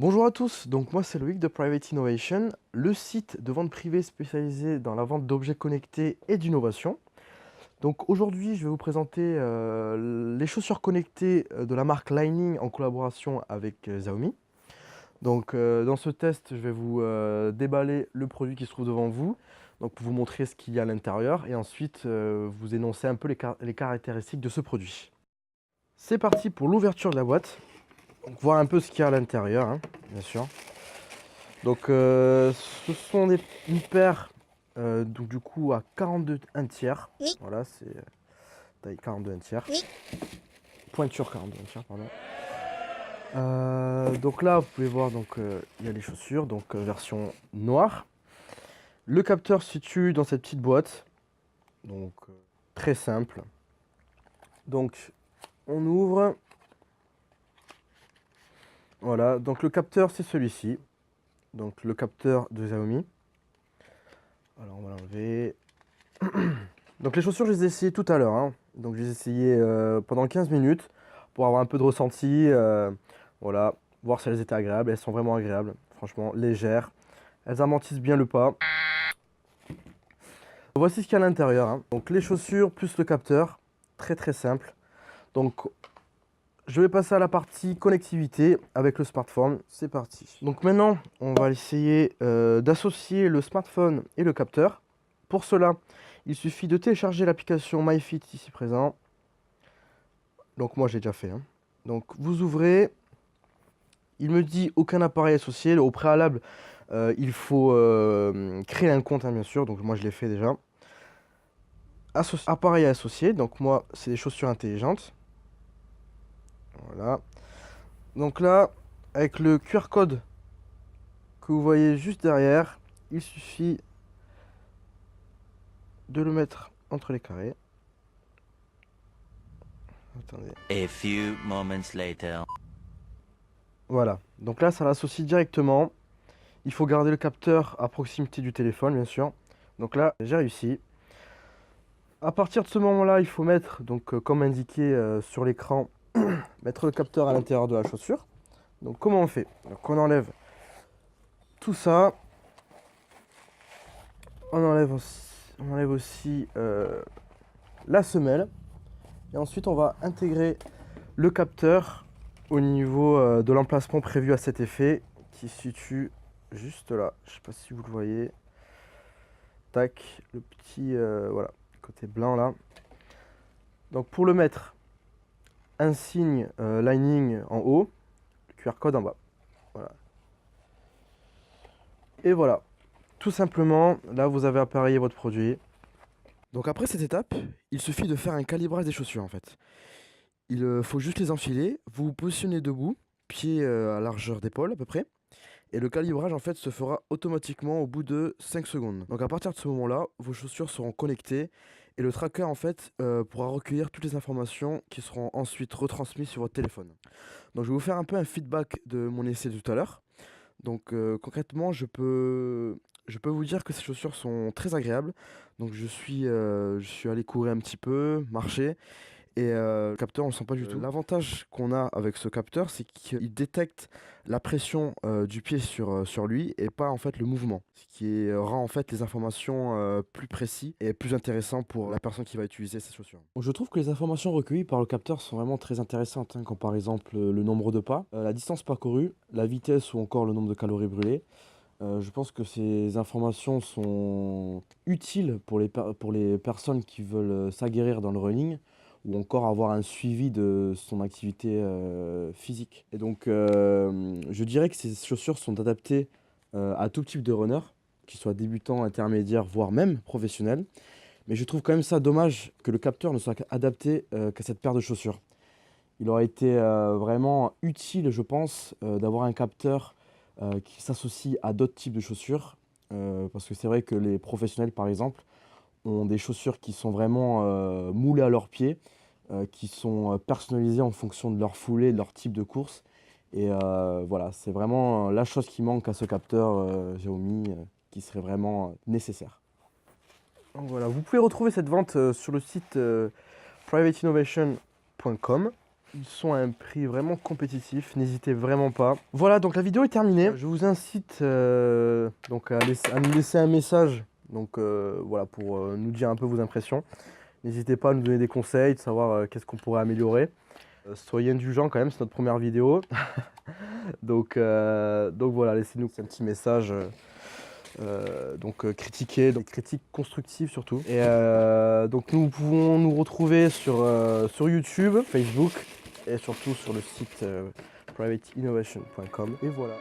Bonjour à tous, donc moi c'est Loïc de Private Innovation, le site de vente privée spécialisé dans la vente d'objets connectés et d'innovation. Donc aujourd'hui je vais vous présenter les chaussures connectées de la marque Lining en collaboration avec Xiaomi. Donc dans ce test je vais vous déballer le produit qui se trouve devant vous, donc pour vous montrer ce qu'il y a à l'intérieur et ensuite vous énoncer un peu les caractéristiques de ce produit. C'est parti pour l'ouverture de la boîte. Donc, voir un peu ce qu'il y a à l'intérieur, hein, bien sûr. Donc ce sont une paire donc, du coup à 42 1 tiers. Voilà, c'est taille 42 1 tiers. Pointure 42 1 tiers, pardon. Donc là, vous pouvez voir, donc il y a les chaussures, donc version noire. Le capteur se situe dans cette petite boîte, donc très simple. Donc on ouvre. Voilà, donc le capteur c'est celui-ci. Donc le capteur de Xiaomi. Alors on va l'enlever. Donc les chaussures, je les ai essayées tout à l'heure, hein. Donc je les ai essayées pendant 15 minutes pour avoir un peu de ressenti. Voilà, voir si elles étaient agréables. Elles sont vraiment agréables, franchement, légères. Elles amortissent bien le pas. Voici ce qu'il y a à l'intérieur, hein. Donc les chaussures plus le capteur, très simple. Donc je vais passer à la partie connectivité avec le smartphone. C'est parti. Donc maintenant, on va essayer d'associer le smartphone et le capteur. Pour cela, il suffit de télécharger l'application MyFit ici présent. Donc moi j'ai déjà fait, hein. Donc vous ouvrez. Il me dit aucun appareil associé. Au préalable, il faut créer un compte, hein, bien sûr. Donc moi je l'ai fait déjà. Appareil associé. Donc moi c'est des chaussures intelligentes. Voilà. Donc là, avec le QR code que vous voyez juste derrière, il suffit de le mettre entre les carrés. Attendez. A few moments later. Voilà. Donc là, ça l'associe directement. Il faut garder le capteur à proximité du téléphone, bien sûr. Donc là, j'ai réussi. À partir de ce moment-là, il faut mettre, donc comme indiqué sur l'écran, mettre le capteur à l'intérieur de la chaussure. Donc comment on fait? Donc on enlève tout ça. On enlève aussi la semelle. Et ensuite, on va intégrer le capteur au niveau de l'emplacement prévu à cet effet, qui se situe juste là. Je ne sais pas si vous le voyez. Tac, le petit voilà, côté blanc là. Donc pour le mettre, un signe Lining en haut, le QR code en bas. Voilà. Et voilà. Tout simplement, là vous avez appareillé votre produit. Donc après cette étape, il suffit de faire un calibrage des chaussures en fait. Il faut juste les enfiler, vous vous positionnez debout, pieds à largeur d'épaule à peu près. Et le calibrage en fait se fera automatiquement au bout de 5 secondes. Donc à partir de ce moment-là, vos chaussures seront connectées et le tracker en fait pourra recueillir toutes les informations qui seront ensuite retransmises sur votre téléphone. Donc je vais vous faire un peu un feedback de mon essai de tout à l'heure. Donc concrètement, je peux vous dire que ces chaussures sont très agréables. Donc je suis allé courir un petit peu, marcher. Et le capteur, on ne le sent pas du tout. L'avantage qu'on a avec ce capteur, c'est qu'il détecte la pression du pied sur lui et pas en fait le mouvement. Ce qui rend en fait les informations plus précises et plus intéressant pour la personne qui va utiliser ces chaussures. Donc, je trouve que les informations recueillies par le capteur sont vraiment très intéressantes, hein, comme par exemple le nombre de pas, la distance parcourue, la vitesse ou encore le nombre de calories brûlées. Je pense que ces informations sont utiles pour les personnes qui veulent s'aguerrir dans le running ou encore avoir un suivi de son activité physique. Et donc, je dirais que ces chaussures sont adaptées à tout type de runner, qu'ils soient débutants, intermédiaires, voire même professionnels. Mais je trouve quand même ça dommage que le capteur ne soit adapté qu'à cette paire de chaussures. Il aurait été vraiment utile, je pense, d'avoir un capteur qui s'associe à d'autres types de chaussures. Parce que c'est vrai que les professionnels, par exemple, ont des chaussures qui sont vraiment moulées à leurs pieds, qui sont personnalisées en fonction de leur foulée, de leur type de course. Et voilà, c'est vraiment la chose qui manque à ce capteur Xiaomi qui serait vraiment nécessaire. Donc voilà, vous pouvez retrouver cette vente sur le site privateinnovation.com. Ils sont à un prix vraiment compétitif, n'hésitez vraiment pas. Voilà, donc la vidéo est terminée. Je vous incite donc à nous laisser un message donc, voilà, pour nous dire un peu vos impressions. N'hésitez pas à nous donner des conseils, de savoir qu'est-ce qu'on pourrait améliorer. Soyez indulgents quand même, c'est notre première vidéo. donc voilà, laissez-nous un petit message. Critiquer, donc critiques constructives surtout. Et donc nous pouvons nous retrouver sur YouTube, Facebook et surtout sur le site privateinnovation.com. Et voilà.